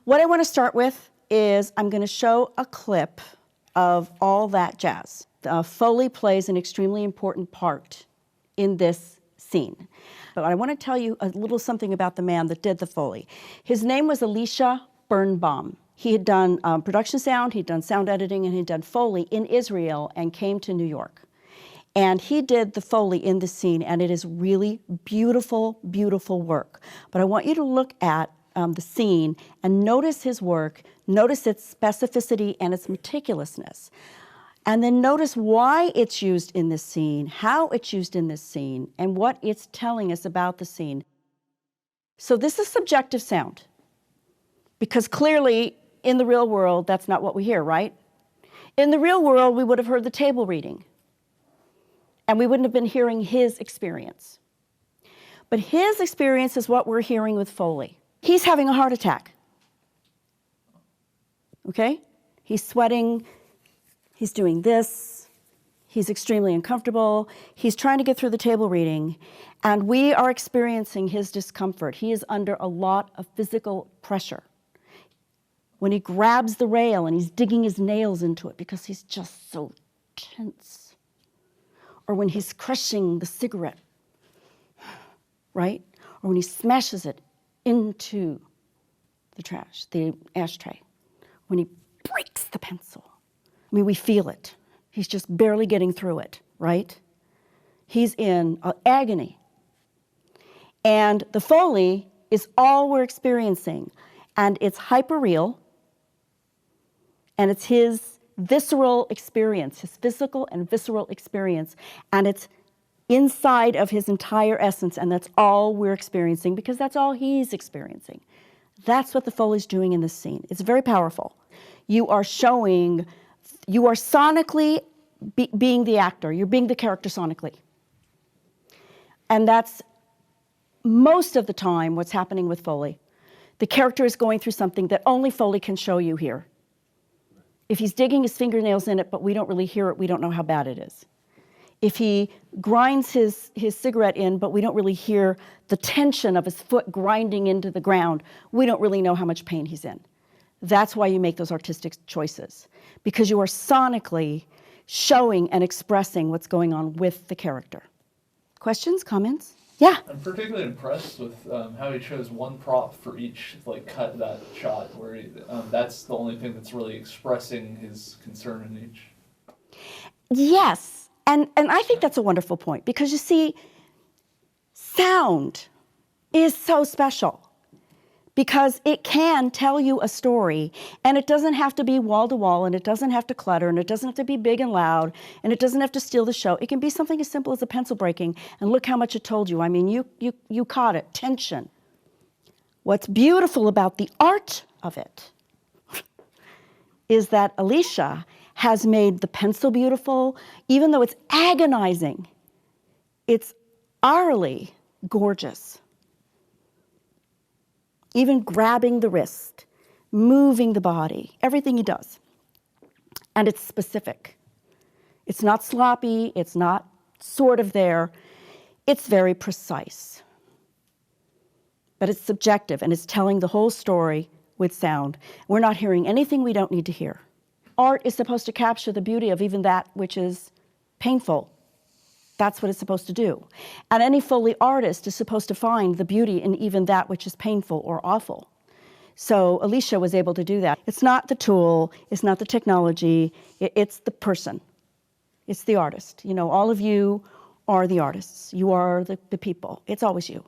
What I want to start with is I'm going to show a clip of all that jazz. Foley plays an extremely important part in this scene. But I want to tell you a little something about the man that did the Foley. His name was Elisha Birnbaum. He had done production sound, he'd done sound editing, and he'd done Foley in Israel and came to New York. And he did the Foley in the scene, and it is really beautiful, beautiful work. But I want you to look at the scene and notice his work, notice its specificity and its meticulousness. And then notice why it's used in this scene, how it's used in this scene, and what it's telling us about the scene. So this is subjective sound, because clearly in the real world, that's not what we hear, right? In the real world, we would have heard the table reading, and we wouldn't have been hearing his experience. But his experience is what we're hearing with Foley. He's having a heart attack, okay? He's sweating. He's doing this, he's extremely uncomfortable, he's trying to get through the table reading, and we are experiencing his discomfort. He is under a lot of physical pressure. When he grabs the rail and he's digging his nails into it because he's just so tense. Or when he's crushing the cigarette, right? Or when he smashes it into the trash, the ashtray. When he breaks the pencil. I mean, we feel it. He's just barely getting through it, right? He's in agony. And the Foley is all we're experiencing. And it's hyper-real. And it's his visceral experience, his physical and visceral experience. And it's inside of his entire essence. And that's all we're experiencing because that's all he's experiencing. That's what the Foley's doing in this scene. It's very powerful. You are showing... You are sonically being the actor. You're being the character sonically. And that's most of the time what's happening with Foley. The character is going through something that only Foley can show you here. If he's digging his fingernails in it, but we don't really hear it, we don't know how bad it is. If he grinds his cigarette in, but we don't really hear the tension of his foot grinding into the ground, we don't really know how much pain he's in. That's why you make those artistic choices, because you are sonically showing and expressing what's going on with the character. Questions, comments? Yeah? I'm particularly impressed with how he chose one prop for each cut of that shot, where that's the only thing that's really expressing his concern in each. Yes, and I think that's a wonderful point, because you see, sound is so special. Because it can tell you a story, and it doesn't have to be wall-to-wall, and it doesn't have to clutter, and it doesn't have to be big and loud, and it doesn't have to steal the show. It can be something as simple as a pencil breaking, and look how much it told you. I mean, you caught it, tension. What's beautiful about the art of it is that Elisha has made the pencil beautiful, even though it's agonizing. It's utterly gorgeous. Even grabbing the wrist, moving the body, everything he does. And it's specific. It's not sloppy, it's not sort of there. It's very precise. But it's subjective, and it's telling the whole story with sound. We're not hearing anything we don't need to hear. Art is supposed to capture the beauty of even that which is painful. That's what it's supposed to do. And any Foley artist is supposed to find the beauty in even that which is painful or awful. So Elisha was able to do that. It's not the tool, it's not the technology, it's the person. It's the artist. You know, all of you are the artists. You are the people. It's always you.